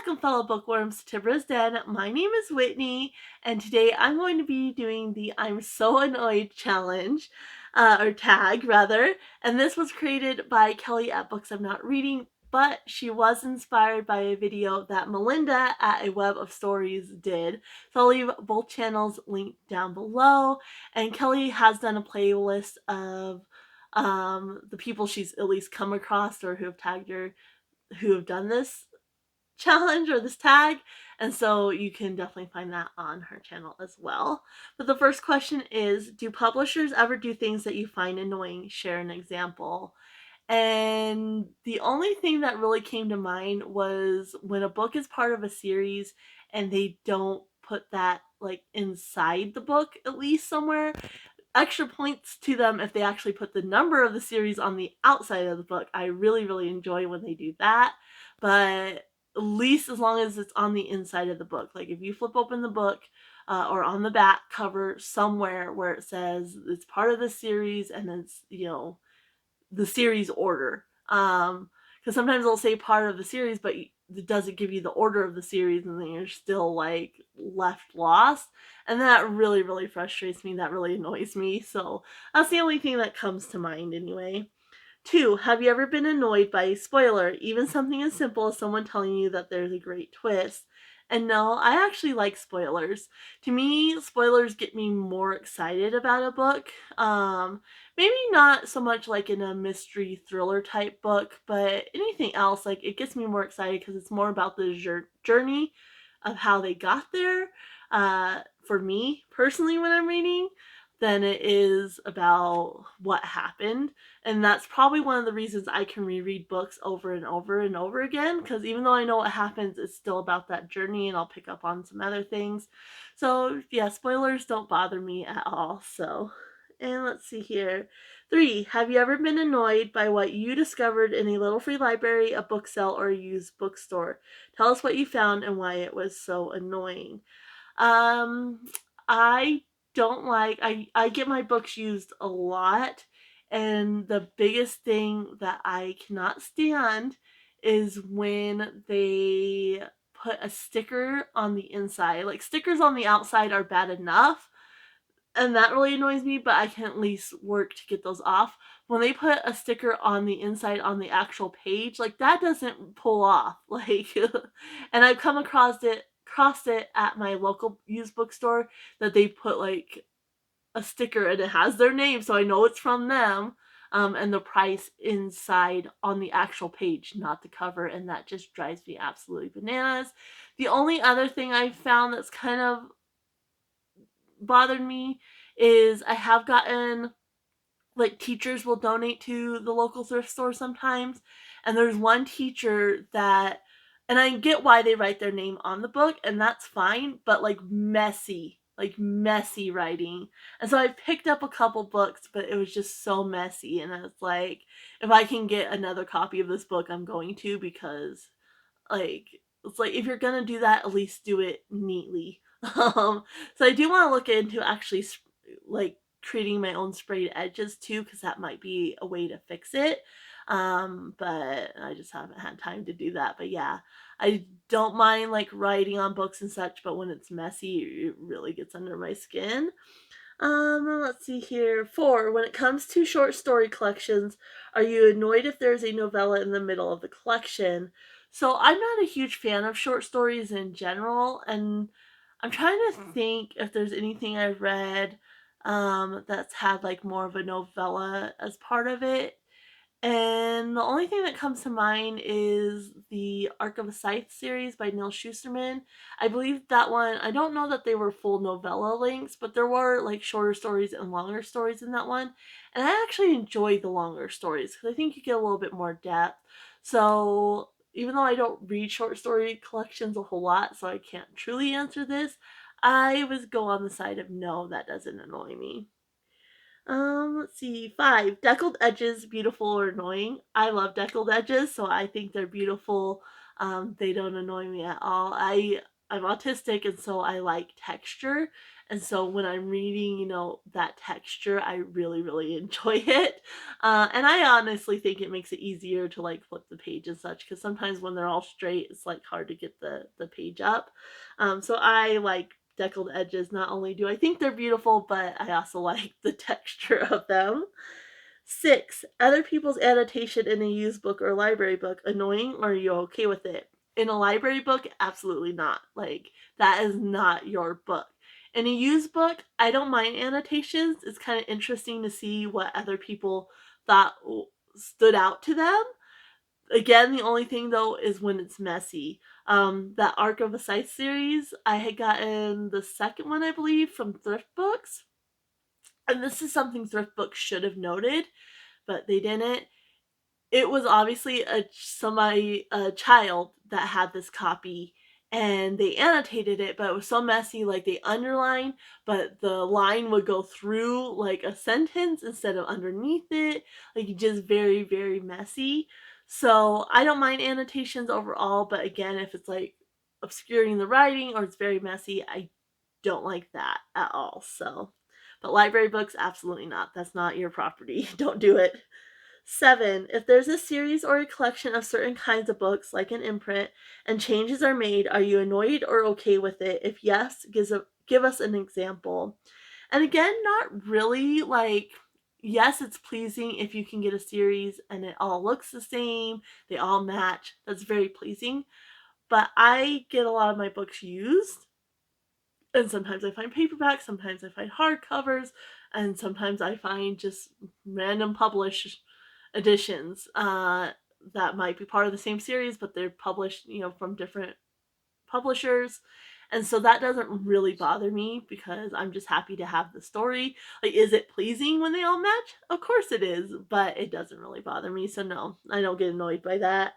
Welcome, fellow bookworms, to Tibra's Den. My name is Whitney, and today I'm going to be doing the I'm So Annoyed challenge, or tag, rather. And this was created by Kelly at Books I'm Not Reading, but she was inspired by a video that Melinda at A Web of Stories did. So I'll leave both channels linked down below. And Kelly has done a playlist of the people she's at least come across or who have tagged her who have done this challenge or this tag, and so you can definitely find that on her channel as well. But the first question is, do publishers ever do things that you find annoying? Share an example. And the only thing that really came to mind was when a book is part of a series and they don't put that like inside the book, at least somewhere. Extra points to them if they actually put the number of the series on the outside of the book. I really enjoy when they do that, but at least as long as it's on the inside of the book. Like if you flip open the book or on the back cover somewhere where it says it's part of the series and it's, you know, the series order. Because sometimes they'll say part of the series, but it doesn't give you the order of the series, and then you're still like left lost. And that really frustrates me. That really annoys me. So that's the only thing that comes to mind anyway. 2, have you ever been annoyed by a spoiler, even something as simple as someone telling you that there's a great twist? And no, I actually like spoilers. To me, spoilers get me more excited about a book. Maybe not so much like in a mystery thriller type book, but anything else, like it gets me more excited because it's more about the journey of how they got there. For me personally, when I'm reading, than it is about what happened. And that's probably one of the reasons I can reread books over and over again, because even though I know what happens, it's still about that journey and I'll pick up on some other things. So yeah, spoilers don't bother me at all. So, and let's see here. 3, have you ever been annoyed by what you discovered in a little free library, a book sale, or a used bookstore? Tell us what you found and why it was so annoying. I don't like, I get my books used a lot, and the biggest thing that I cannot stand is when they put a sticker on the inside. Like, stickers on the outside are bad enough, and that really annoys me, but I can at least work to get those off. When they put a sticker on the inside on the actual page, like that doesn't pull off. Like, and I've come crossed it at my local used bookstore that they put like a sticker and it has their name, so I know it's from them. And the price inside on the actual page, not the cover, and that just drives me absolutely bananas. The only other thing I found that's kind of bothered me is I have gotten, like, teachers will donate to the local thrift store sometimes, and there's one teacher that, and I get why they write their name on the book, and that's fine, but like messy writing. And so I picked up a couple books, but it was just so messy, and it's like, if I can get another copy of this book, I'm going to, because like, it's like, if you're gonna do that, at least do it neatly. So I do want to look into actually like creating my own sprayed edges too, because that might be a way to fix it. But I just haven't had time to do that. But yeah, I don't mind like writing on books and such, but when it's messy, it really gets under my skin. Let's see here. 4, when it comes to short story collections, are you annoyed if there's a novella in the middle of the collection? So I'm not a huge fan of short stories in general, and I'm trying to think if there's anything I've read that's had like more of a novella as part of it. And the only thing that comes to mind is the Arc of a Scythe series by Neal Shusterman. I believe that one, I don't know that they were full novella lengths, but there were like shorter stories and longer stories in that one. And I actually enjoyed the longer stories because I think you get a little bit more depth. So even though I don't read short story collections a whole lot, so I can't truly answer this, I would go on the side of no, that doesn't annoy me. Let's see. 5, deckled edges, beautiful or annoying? I love deckled edges, so I think they're beautiful. They don't annoy me at all. I'm autistic, and so I like texture, And so when I'm reading, that texture, I really, really enjoy it. And I honestly think it makes it easier to like flip the page and such, because sometimes when they're all straight, it's like hard to get the page up. So I like deckled edges. Not only do I think they're beautiful, but I also like the texture of them. 6, other people's annotation in a used book or library book annoying, or are you okay with it? In a library book, absolutely not. Like, that is not your book. In a used book, I don't mind annotations. It's kind of interesting to see what other people thought stood out to them. Again, the only thing though is when it's messy. That Arc of a Scythe series, I had gotten the second one, I believe, from Thrift Books. And this is something Thrift Books should have noted, but they didn't. It was obviously a child that had this copy, and they annotated it, but it was so messy. Like, they underlined, but the line would go through like a sentence instead of underneath it. Like, just very, very messy. So I don't mind annotations overall, but again, if it's like obscuring the writing or it's very messy, I don't like that at all. So, but library books, absolutely not. That's not your property. Don't do it. 7, if there's a series or a collection of certain kinds of books, like an imprint, and changes are made, are you annoyed or okay with it? If yes, give us an example. And again, not really. Like, yes, it's pleasing if you can get a series and it all looks the same, they all match. That's very pleasing. But I get a lot of my books used, and sometimes I find paperbacks, sometimes I find hardcovers, and sometimes I find just random published editions that might be part of the same series, but they're published, from different publishers. And so that doesn't really bother me, because I'm just happy to have the story. Like, is it pleasing when they all match? Of course it is, but it doesn't really bother me. So no, I don't get annoyed by that.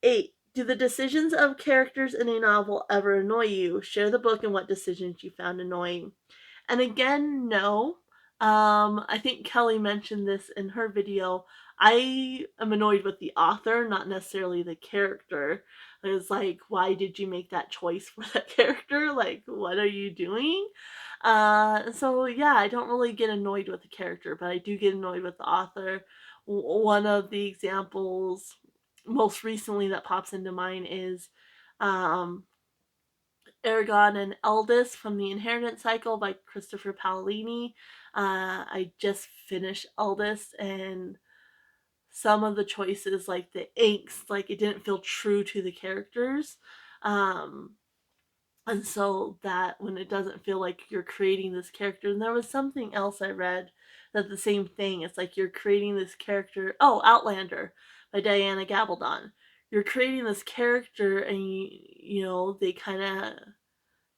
8, do the decisions of characters in a novel ever annoy you? Share the book and what decisions you found annoying. And again, no. I think Kelly mentioned this in her video. I am annoyed with the author, not necessarily the character. It's like, why did you make that choice for that character? Like, what are you doing? So yeah, I don't really get annoyed with the character, but I do get annoyed with the author. One of the examples most recently that pops into mind is um, Eragon and Eldest from the Inheritance Cycle by Christopher Paolini. I just finished Eldest, and some of the choices, like the inks, like it didn't feel true to the characters. Um, and so that when it doesn't feel like you're creating this character, and there was something else I read that the same thing. It's like you're creating this character. Oh, Outlander by Diana Gabaldon. You're creating this character, and they kind of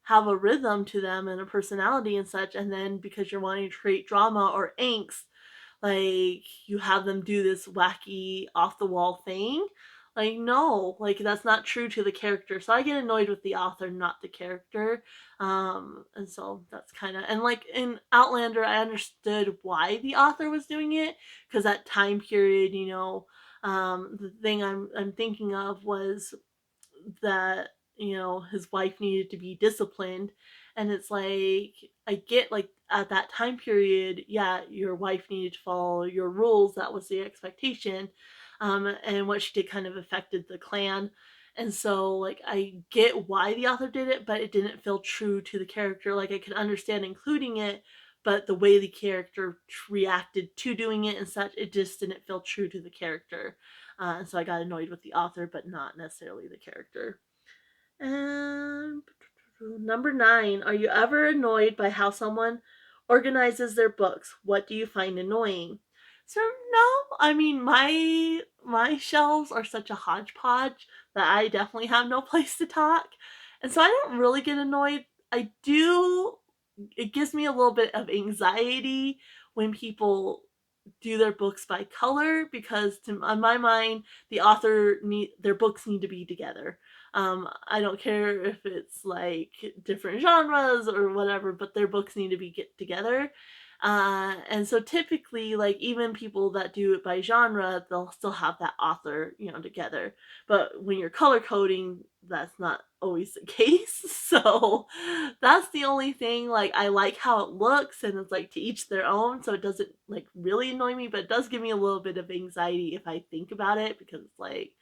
have a rhythm to them and a personality and such, and then because you're wanting to create drama or angst, like you have them do this wacky off the wall thing. Like, no, like that's not true to the character. So I get annoyed with the author, not the character. And so that's kind of, and like in Outlander, I understood why the author was doing it, because that time period, the thing I'm thinking of was that his wife needed to be disciplined, and it's like, I get, like, at that time period, yeah, your wife needed to follow your rules, that was the expectation. And what she did kind of affected the clan. And so, like, I get why the author did it, but it didn't feel true to the character. Like, I could understand including it, but the way the character reacted to doing it and such, it just didn't feel true to the character. So I got annoyed with the author, but not necessarily the character. And number 9, are you ever annoyed by how someone organizes their books? What do you find annoying? So no, I mean, my shelves are such a hodgepodge that I definitely have no place to talk. And so I don't really get annoyed. I do, it gives me a little bit of anxiety when people do their books by color, because on my mind, their books need to be together. I don't care if it's like different genres or whatever, but their books need to be get together. And so typically, like, even people that do it by genre, they'll still have that author, together. But when you're color coding, that's not always the case. So that's the only thing. Like, I like how it looks, and it's like to each their own, so it doesn't like really annoy me, but it does give me a little bit of anxiety if I think about it, because it's like,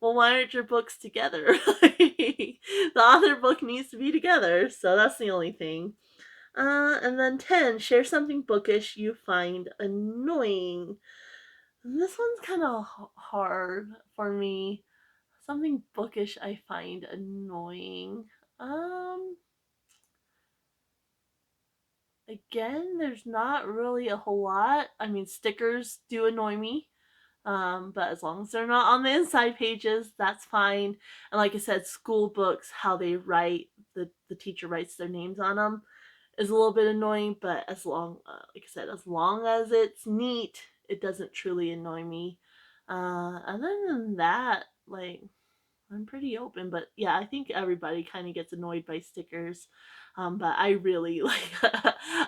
well, why aren't your books together? The author book needs to be together, so that's the only thing. And then 10, share something bookish you find annoying. This one's kind of hard for me. Something bookish I find annoying. Um, Again, there's not really a whole lot. I mean, stickers do annoy me. But as long as they're not on the inside pages, that's fine. And like I said, school books, how they write, the teacher writes their names on them, is a little bit annoying. But like I said, as long as it's neat, it doesn't truly annoy me. Other than that, like, I'm pretty open, but yeah, I think everybody kind of gets annoyed by stickers. But I really like,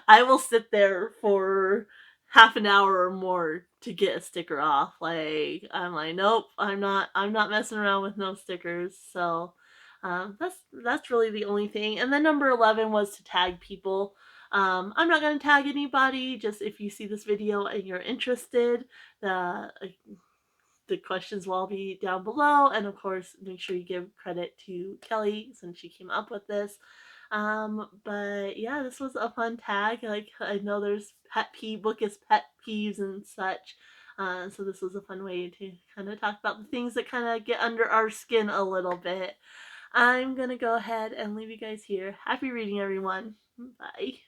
I will sit there for half an hour or more to get a sticker off. Like, I'm like, nope, I'm not messing around with no stickers. So, that's really the only thing. And then number 11 was to tag people. I'm not gonna tag anybody. Just if you see this video and you're interested, uh, the questions will all be down below. And of course, make sure you give credit to Kelly since she came up with this. But yeah, this was a fun tag. Like, I know there's book is pet peeves and such. So this was a fun way to kind of talk about the things that kind of get under our skin a little bit. I'm gonna go ahead and leave you guys here. Happy reading, everyone. Bye.